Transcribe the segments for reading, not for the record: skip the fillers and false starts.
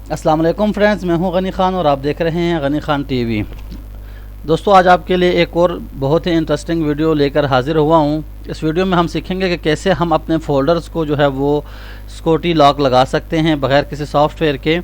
अस्सलाम वालेकुम फ्रेंड्स, मैं हूं गनी खान और आप देख रहे हैं गनी खान टीवी। दोस्तों, आज आपके लिए एक और बहुत ही इंटरेस्टिंग वीडियो लेकर हाजिर हुआ हूं। इस वीडियो में हम सीखेंगे कि कैसे हम अपने फ़ोल्डर्स को जो है वो सिक्योरिटी लॉक लगा सकते हैं बग़ैर किसी सॉफ्टवेयर के,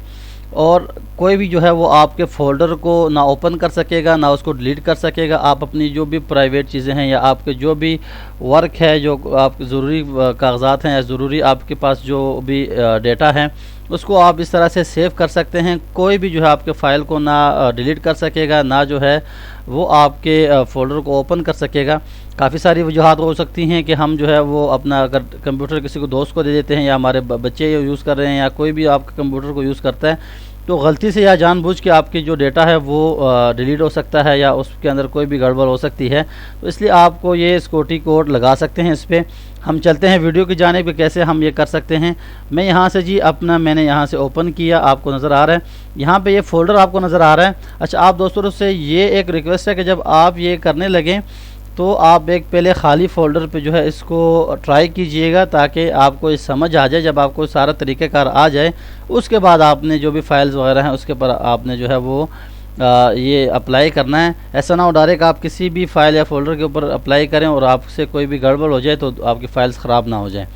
और कोई भी जो है वो आपके फ़ोल्डर को ना ओपन कर सकेगा ना उसको डिलीट कर सकेगा। आप अपनी जो भी प्राइवेट चीज़ें हैं या आपके जो भी वर्क है, जो आप ज़रूरी कागज़ात हैं या ज़रूरी आपके पास जो भी डेटा है, उसको आप इस तरह से सेव कर सकते हैं। कोई भी जो है आपके फ़ाइल को ना डिलीट कर सकेगा, ना जो है वो आपके फ़ोल्डर को ओपन कर सकेगा। काफ़ी सारी वजूहात हो सकती हैं कि हम जो है वो अपना अगर कंप्यूटर किसी को दोस्त को दे देते हैं या हमारे बच्चे यूज़ कर रहे हैं या कोई भी आपके कंप्यूटर को यूज़ करता है, तो गलती से या जानबूझ के आपकी जो डेटा है वो डिलीट हो सकता है या उसके अंदर कोई भी गड़बड़ हो सकती है। तो इसलिए आपको ये सिक्योरिटी कोड लगा सकते हैं। इस पर हम चलते हैं वीडियो की जानिब कि कैसे हम ये कर सकते हैं। मैं यहाँ से जी मैंने यहाँ से ओपन किया, आपको नज़र आ रहा है यहाँ पे ये फ़ोल्डर आपको नज़र आ रहा है। अच्छा, आप दोस्तों से ये एक रिक्वेस्ट है कि जब आप ये करने लगें तो आप एक पहले ख़ाली फ़ोल्डर पे जो है इसको ट्राई कीजिएगा, ताकि आपको ये समझ आ जाए। जब आपको सारा तरीक़ेकार आ जाए उसके बाद आपने जो भी फाइल्स वगैरह हैं उसके पर आपने जो है वो ये अप्लाई करना है। ऐसा ना हो डायरेक्ट आप किसी भी फ़ाइल या फ़ोल्डर के ऊपर अप्लाई करें और आपसे कोई भी गड़बड़ हो जाए तो आपकी फ़ाइल्स ख़राब ना हो जाए।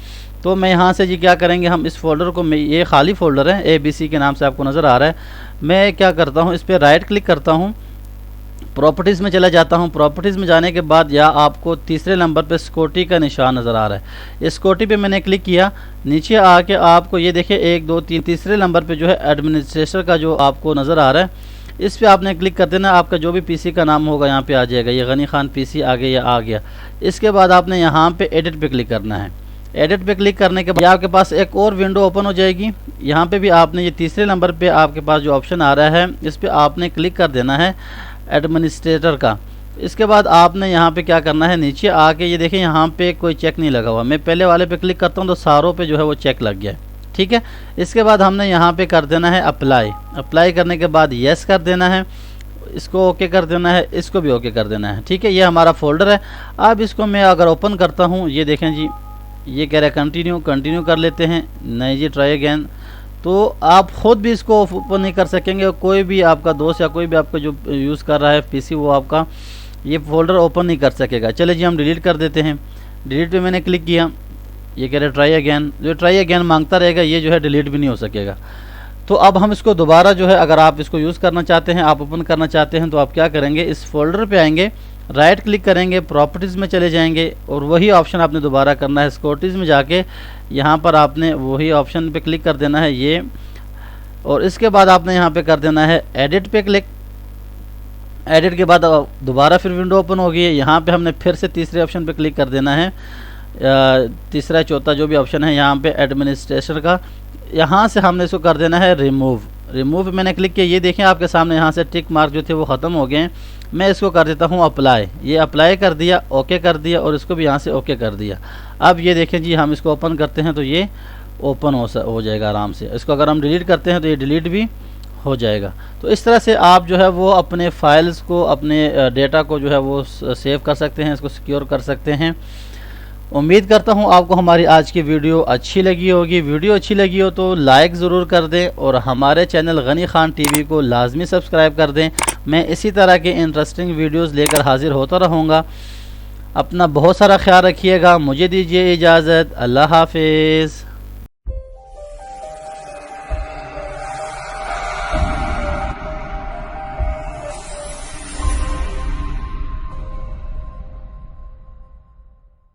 तो मैं यहाँ से जी क्या करेंगे, हम इस फ़ोल्डर को, ये खाली फ़ोल्डर है ABC के नाम से आपको नज़र आ रहा है। मैं क्या करता हूँ, इस पर राइट क्लिक करता हूँ, प्रॉपर्टीज़ में चला जाता हूँ। प्रॉपर्टीज़ में जाने के बाद या आपको तीसरे नंबर पे सिक्योरिटी का निशान नज़र आ रहा है। इस सिक्योरिटी पे मैंने क्लिक किया। नीचे आके आपको ये देखिए 1 2 3 तीसरे नंबर पे जो है एडमिनिस्ट्रेटर का जो आपको नज़र आ रहा है, इस पर आपने क्लिक कर देना। आपका जो भी पीसी का नाम होगा यहाँ पे आ जाएगा। ये गनी खान पीसी आगे या आ गया। इसके बाद आपने यहाँ पे एडिट पे क्लिक करना है। एडिट पे क्लिक करने के बाद आपके पास एक और विंडो ओपन हो जाएगी। यहाँ पे भी आपने ये तीसरे नंबर पे आपके पास जो ऑप्शन आ रहा है, इस पर आपने क्लिक कर देना है एडमिनिस्ट्रेटर का। इसके बाद आपने यहाँ पे क्या करना है, नीचे आके ये देखें यहाँ पे कोई चेक नहीं लगा हुआ। मैं पहले वाले पे क्लिक करता हूँ तो सारों पे जो है वो चेक लग गया है। ठीक है, इसके बाद हमने यहाँ पे कर देना है अप्लाई। अप्लाई करने के बाद येस कर देना है, इसको ओके कर देना है, इसको भी ओके कर देना है। ठीक है, ये हमारा फ़ोल्डर है। अब इसको मैं अगर ओपन करता हूँ, ये देखें जी, ये कह रहा है कंटिन्यू कर लेते हैं। नहीं जी, ट्राई अगेन। तो आप ख़ुद भी इसको ओपन नहीं कर सकेंगे, कोई भी आपका दोस्त या कोई भी आपका जो यूज़ कर रहा है पीसी, वो आपका ये फ़ोल्डर ओपन नहीं कर सकेगा। चले जी, हम डिलीट कर देते हैं। डिलीट पे मैंने क्लिक किया, ये कह रहे ट्राई अगेन। जो ट्राई अगेन मांगता रहेगा, ये जो है डिलीट भी नहीं हो सकेगा। तो अब हम इसको दोबारा जो है, अगर आप इसको यूज़ करना चाहते हैं, आप ओपन करना चाहते हैं, तो आप क्या करेंगे, इस फोल्डर पे आएंगे, राइट क्लिक करेंगे, प्रॉपर्टीज़ में चले जाएंगे और वही ऑप्शन आपने दोबारा करना है। सिक्योरिटीज़ में जाके यहाँ पर आपने वही ऑप्शन पे क्लिक कर देना है ये, और इसके बाद आपने यहाँ पे कर देना है एडिट पे क्लिक। एडिट के बाद दोबारा फिर विंडो ओपन होगी। यहाँ पे हमने फिर से तीसरे ऑप्शन पे क्लिक कर देना है, तीसरा चौथा जो भी ऑप्शन है यहाँ पे एडमिनिस्ट्रेशन का। यहाँ से हमने इसको कर देना है रिमूव। रिमूव मैंने क्लिक किया, ये देखें आपके सामने यहाँ से टिक मार्क जो थे वो ख़त्म हो गए हैं। मैं इसको कर देता हूँ अप्लाई। ये अप्लाई कर दिया, ओके कर दिया और इसको भी यहाँ से ओके कर दिया। अब ये देखें जी, हम इसको ओपन करते हैं तो ये ओपन हो जाएगा आराम से। इसको अगर हम डिलीट करते हैं तो ये डिलीट भी हो जाएगा। तो इस तरह से आप जो है वो अपने फ़ाइल्स को, अपने डेटा को जो है वो सेव कर सकते हैं, इसको सिक्योर कर सकते हैं। उम्मीद करता हूँ आपको हमारी आज की वीडियो अच्छी लगी होगी। वीडियो अच्छी लगी हो तो लाइक ज़रूर कर दें और हमारे चैनल गनी खान टीवी को लाजमी सब्सक्राइब कर दें। मैं इसी तरह के इंटरेस्टिंग वीडियोस लेकर हाजिर होता रहूँगा। अपना बहुत सारा ख्याल रखिएगा। मुझे दीजिए इजाज़त। अल्लाह हाफिज़।